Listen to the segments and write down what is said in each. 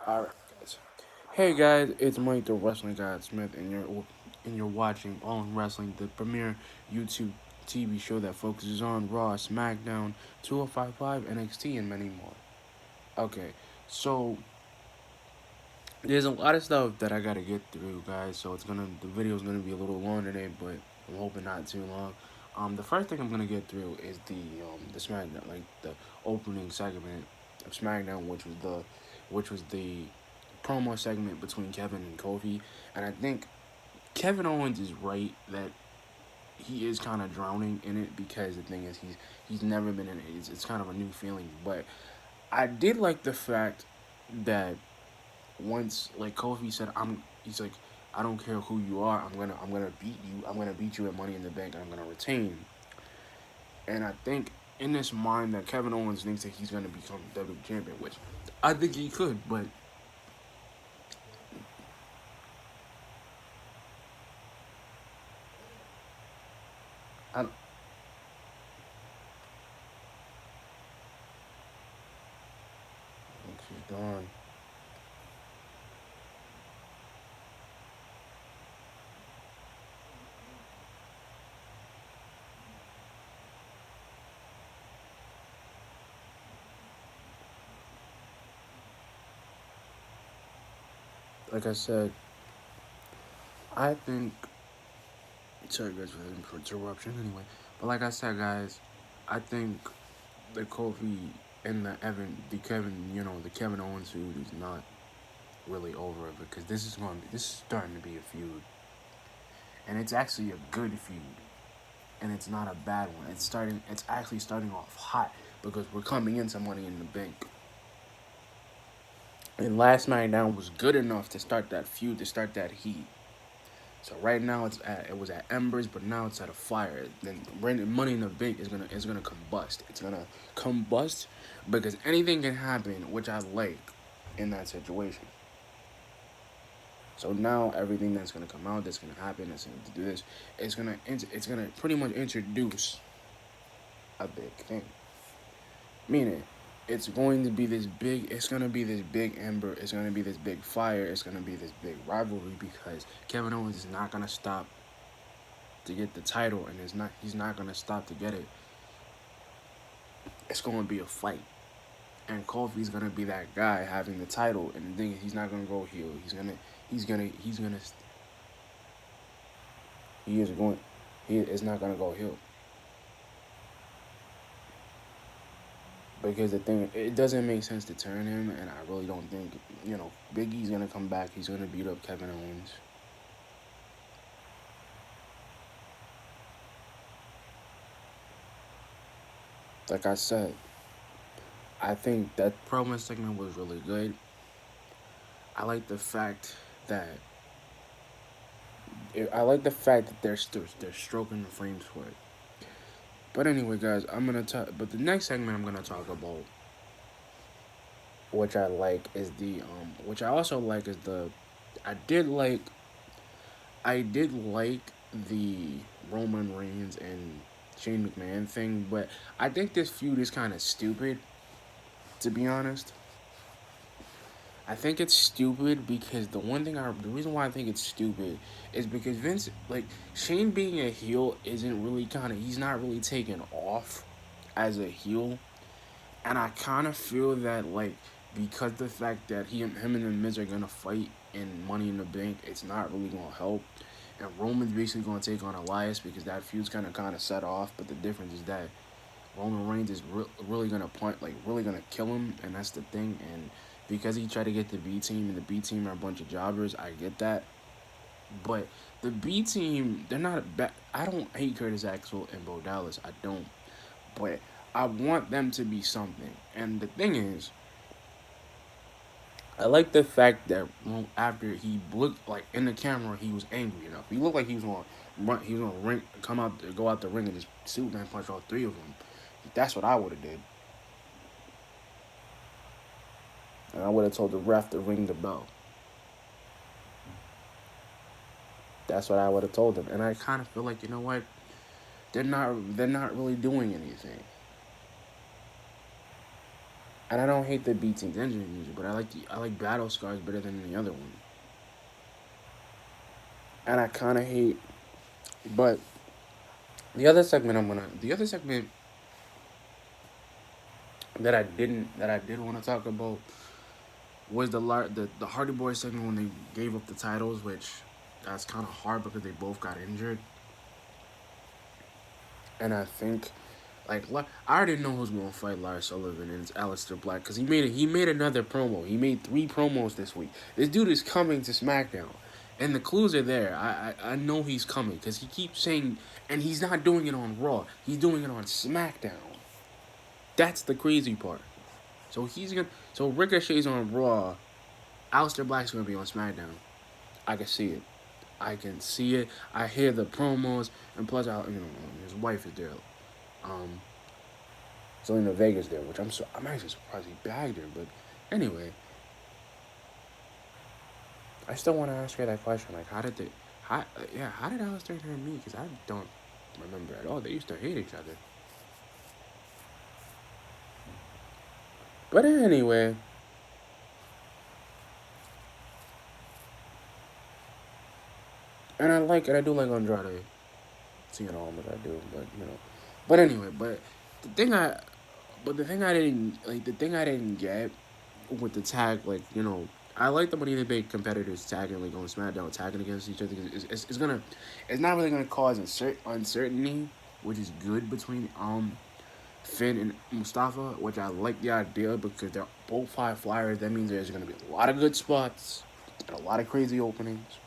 Alright, guys. Hey guys, it's Mike the Wrestling God Smith, and you're watching All in Wrestling, the premier YouTube TV show that focuses on Raw, Smackdown, 2055, NXT, and many more. Okay, so there's a lot of stuff that I gotta get through, guys. So the video's gonna be a little long today, but I'm hoping not too long. The first thing I'm gonna get through is the SmackDown, like the opening segment of SmackDown, which was the promo segment between Kevin and Kofi, and I think Kevin Owens is right that he is kind of drowning in it because the thing is he's never been in it. It's kind of a new feeling, but I did like the fact that once like Kofi said, he's like, I don't care who you are, I'm gonna beat you. I'm gonna beat you at Money in the Bank, and I'm gonna retain. And I think in this mind that Kevin Owens thinks that he's gonna become WWE champion, which I think he could, but I don't. She's gone. Like I said, I think. Sorry guys for the interruption. Anyway, but like I said, guys, I think the Kofi and the Kevin, the Kevin Owens feud is not really over because this is starting to be a feud, and it's actually a good feud, and it's not a bad one. It's actually starting off hot because we're coming into Money in the Bank, and last night down was good enough to start that feud, to start that heat. So right now it was at embers, but now it's at a fire. Then Money in the Bank is gonna combust. It's gonna combust because anything can happen, which I like in that situation. So now everything that's gonna come out, that's gonna happen, that's gonna do this, it's gonna pretty much introduce a big thing. Meaning, it's gonna be this big ember, it's gonna be this big fire, it's gonna be this big rivalry because Kevin Owens is not gonna stop to get the title, and he's not gonna stop to get it. It's gonna be a fight, and Kofi's gonna be that guy having the title, and the thing is, he's not gonna go heel. He's gonna he is going he is not gonna go heel because the thing, it doesn't make sense to turn him, and I really don't think Big E's gonna come back. He's gonna beat up Kevin Owens. Like I said, I think that promo segment was really good. I like the fact that they're stroking the frames for it. But anyway, guys, I'm gonna talk. But the next segment I'm gonna talk about, which I like, is which I also like is I did like, I did like the Roman Reigns and Shane McMahon thing, but I think this feud is kind of stupid, to be honest. I think it's stupid because the reason why I think it's stupid is because Vince, like, Shane being a heel isn't really he's not really taken off as a heel, and I kind of feel that, like, because the fact that him and the Miz are gonna fight in Money in the Bank, it's not really gonna help, and Roman's basically gonna take on Elias because that feud's kind of set off, but the difference is that Roman Reigns is really gonna really gonna kill him, and that's the thing. And because he tried to get the B team, and the B team are a bunch of jobbers, I get that. But the B team, they're not bad. I don't hate Curtis Axel and Bo Dallas. I don't. But I want them to be something. And the thing is, I like the fact that after he looked like in the camera, he was angry enough. He looked like he was going to run. He was going to go out the ring, and just Superman punch all three of them. That's what I would have did. And I would have told the ref to ring the bell. That's what I would have told them. And I kind of feel like, you know what? They're not really doing anything. And I don't hate the B Team's engine music, but I like Battle Scars better than the other one. And I kind of hate, but the other segment that I did want to talk about was the Hardy Boys segment when they gave up the titles, which that's kind of hard because they both got injured. And I think I already know who's gonna fight Lars Sullivan, and it's Aleister Black because he made another promo. He made 3 promos this week. This dude is coming to SmackDown, and the clues are there. I know he's coming because he keeps saying, and he's not doing it on Raw. He's doing it on SmackDown. That's the crazy part. So Ricochet's on Raw. Aleister Black's gonna be on SmackDown. I can see it. I can see it. I hear the promos, and plus, his wife is there. Um, Selena Vega's there, which I'm actually surprised he bagged her. But anyway, I still want to ask her that question. Like, how did Aleister and her meet? Because I don't remember at all. They used to hate each other. But anyway, and I do like Andrade. Seeing all much I do, but But anyway, the thing I, the thing I didn't the thing I didn't get with the tag, I like the Money in the Bank competitors tagging like on SmackDown, tagging against each other. It's not really gonna cause uncertainty, which is good between Finn and Mustafa, which I like the idea because they're both high flyers. That means there's gonna be a lot of good spots and a lot of crazy openings,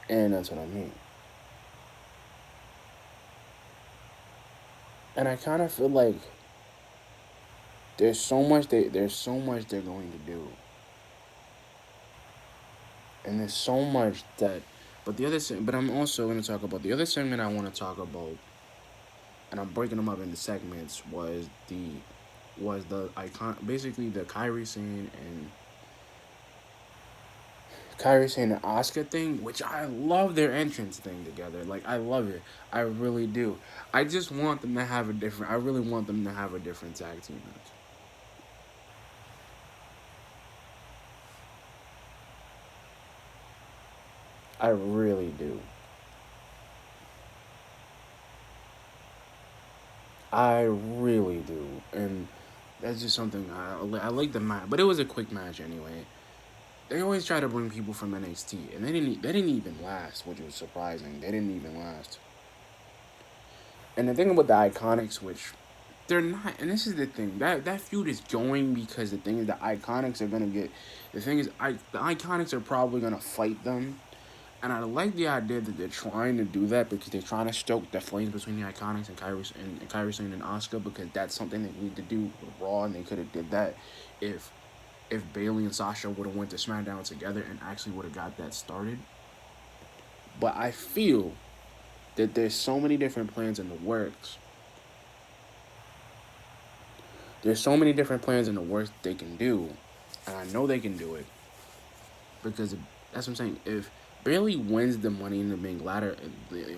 and that's what I mean. And I kind of feel like there's so much they're going to do, and there's so much that. But I'm also going to talk about the other segment I want to talk about, and I'm breaking them up into segments. Was the icon basically the Kyrie Sane and Oscar thing, which I love their entrance thing together. Like I love it, I really do. I just want them to have a different. I really want them to have a different tag team match. I really do. I really do, and that's just something I like the match. But it was a quick match anyway. They always try to bring people from NXT, and they didn't even last, which was surprising. They didn't even last. And the thing about the Iconics, which they're not, and this is the thing that feud is going because the thing is the Iconics are gonna get. The thing is, the Iconics are probably gonna fight them. And I like the idea that they're trying to do that because they're trying to stoke the flames between the Iconics and Kyrie Sane and Asuka because that's something they need to do with Raw, and they could have did that if Bailey and Sasha would have went to SmackDown together and actually would have got that started. But I feel that there's so many different plans in the works. There's so many different plans in the works they can do, and I know they can do it because that's what I'm saying. If Bailey wins the Money in the Bank ladder,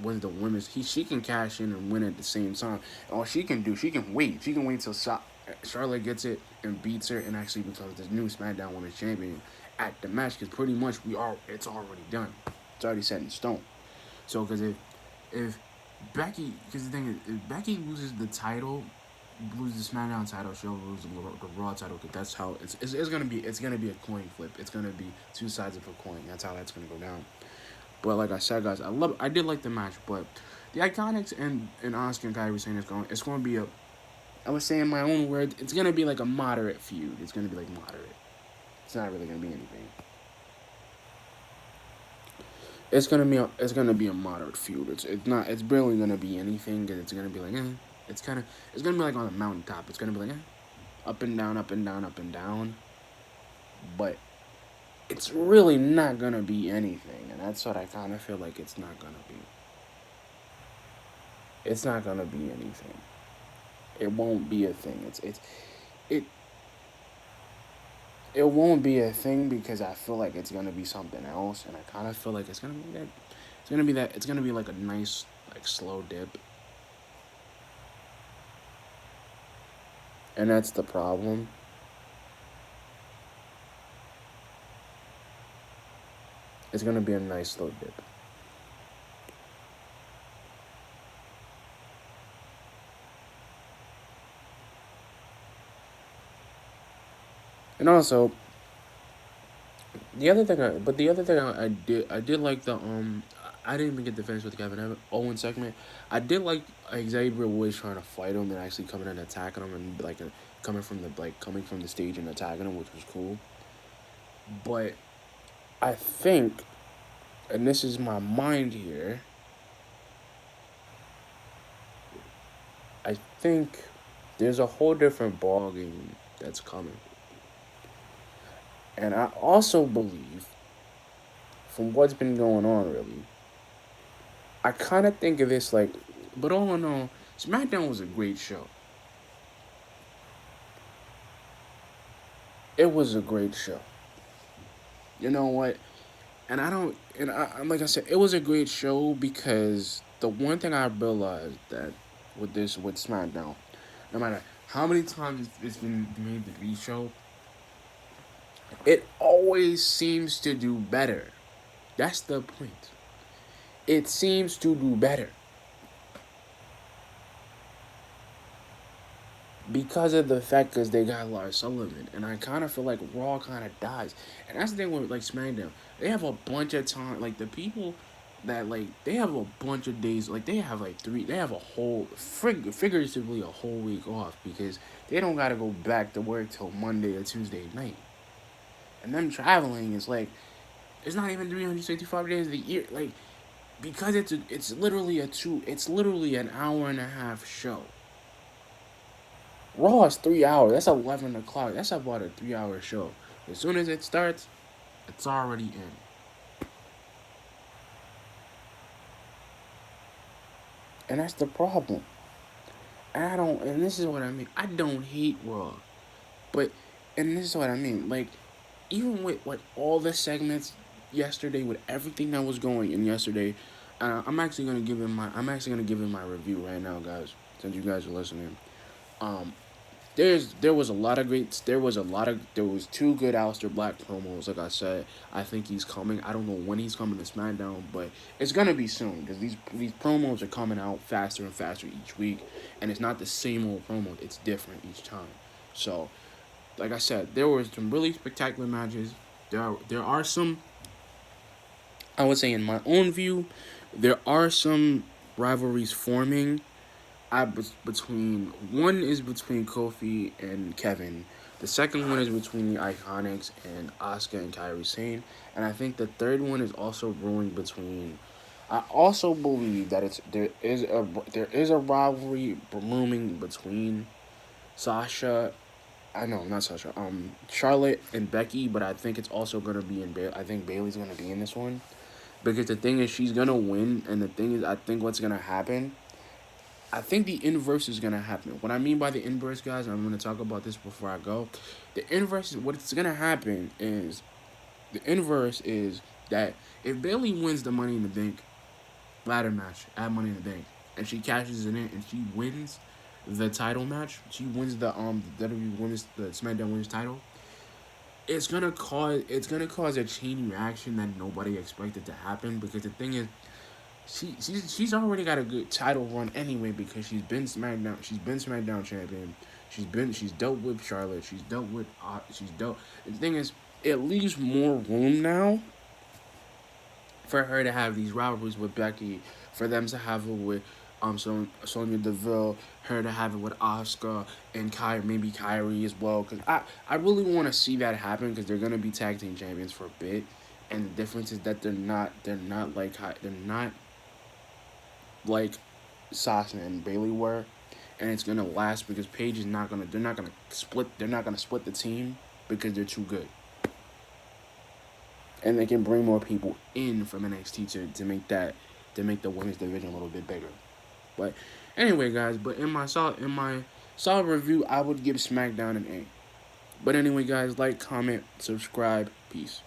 wins the women's, she can cash in and win at the same time. All she can do, she can wait. She can wait till Charlotte gets it and beats her and actually becomes the new SmackDown Women's Champion at the match. Because pretty much it's already done. It's already set in stone. So because if Becky, because the thing is, if Becky loses the title, loses the SmackDown title, she'll lose the Raw title. Because that's how it's gonna be. It's gonna be a coin flip. It's gonna be two sides of a coin. That's how that's gonna go down. But like I said, guys, I did like the match, but the Iconics and Oscar and Kyrie saying it's going to be a. I was saying my own words. It's gonna be like a moderate feud. It's gonna be like moderate. It's not really gonna be anything. It's gonna be a moderate feud. It's not. It's barely gonna be anything. And it's gonna be like it's gonna be like on the mountaintop. It's gonna be like up and down, up and down, up and down. But it's really not gonna be anything, and that's what I kind of feel like it's not gonna be. It's not gonna be anything. It won't be a thing. It won't be a thing because I feel like it's gonna be something else, and I kind of feel like it's gonna be that. It's gonna be like a nice like slow dip, and that's the problem. It's gonna be a nice slow dip. And also, the other thing I did like I didn't even get to finish with the Kevin Owens segment. I did like Xavier Woods trying to fight him and actually coming and attacking him and like coming from the stage and attacking him, which was cool. But I think, and this is my mind here, I think there's a whole different ball game that's coming, and I also believe, from what's been going on, really, I kind of think of this like, but all in all, SmackDown was a great show. It was a great show. You know what? And I don't, and like I said, it was a great show because the one thing I realized that with SmackDown, no matter how many times it's been made the V show, it always seems to do better. That's the point. It seems to do better because of the fact because they got Lars Sullivan, and I kind of feel like Raw kind of dies, and that's the thing with like SmackDown. They have a bunch of time, like the people that like they have a bunch of days, like they have like they have a whole figuratively a whole week off because they don't got to go back to work till Monday or Tuesday night, and them traveling is like it's not even 365 days of the year, like because it's literally an hour and a half show. Raw is 3 hours. That's 11 o'clock. That's about a 3 hour show. As soon as it starts, it's already in. And that's the problem. And I don't and this is what I mean. I don't hate Raw. But and this is what I mean. Like, even with like all the segments yesterday, with everything that was going in yesterday, I'm actually gonna give him my review right now, guys. Since you guys are listening. Um, there was a lot of great there was two good Aleister Black promos. Like I said, I think he's coming. I don't know when he's coming to SmackDown, but it's gonna be soon because these promos are coming out faster and faster each week, and it's not the same old promo. It's different each time. So, like I said, there were some really spectacular matches. There are some, I would say, in my own view, there are some rivalries forming. Between one is between Kofi and Kevin. The second one is between the Iconics and Asuka and Kairi Sane, and I think the third one is also brewing between. I also believe that there is a rivalry brewing between Sasha. I know, not Sasha. Charlotte and Becky, but I think it's also gonna be in. I think Bailey's gonna be in this one because the thing is she's gonna win, and the thing is I think what's gonna happen, I think the inverse is gonna happen. What I mean by the inverse, guys, I'm gonna talk about this before I go. The inverse is what's gonna happen is the inverse is that if Bailey wins the Money in the Bank ladder match at Money in the Bank and she cashes it in and she wins the title match, she wins the WWE Women's the SmackDown Women's title. It's gonna cause a chain reaction that nobody expected to happen because the thing is she's already got a good title run anyway because she's been SmackDown champion. She's dealt with Charlotte. She's dealt. The thing is, it leaves more room now for her to have these rivalries with Becky, for them to have it with Sonya Deville, her to have it with Asuka and maybe Kyrie as well. Because I really want to see that happen because they're gonna be tag team champions for a bit, and the difference is that they're not like Sasha and Bailey were, and it's gonna last because Paige is not gonna. They're not gonna split the team because they're too good, and they can bring more people in from NXT to make the women's division a little bit bigger. But anyway, guys. But in my solid review, I would give SmackDown an A. But anyway, guys, like, comment, subscribe, peace.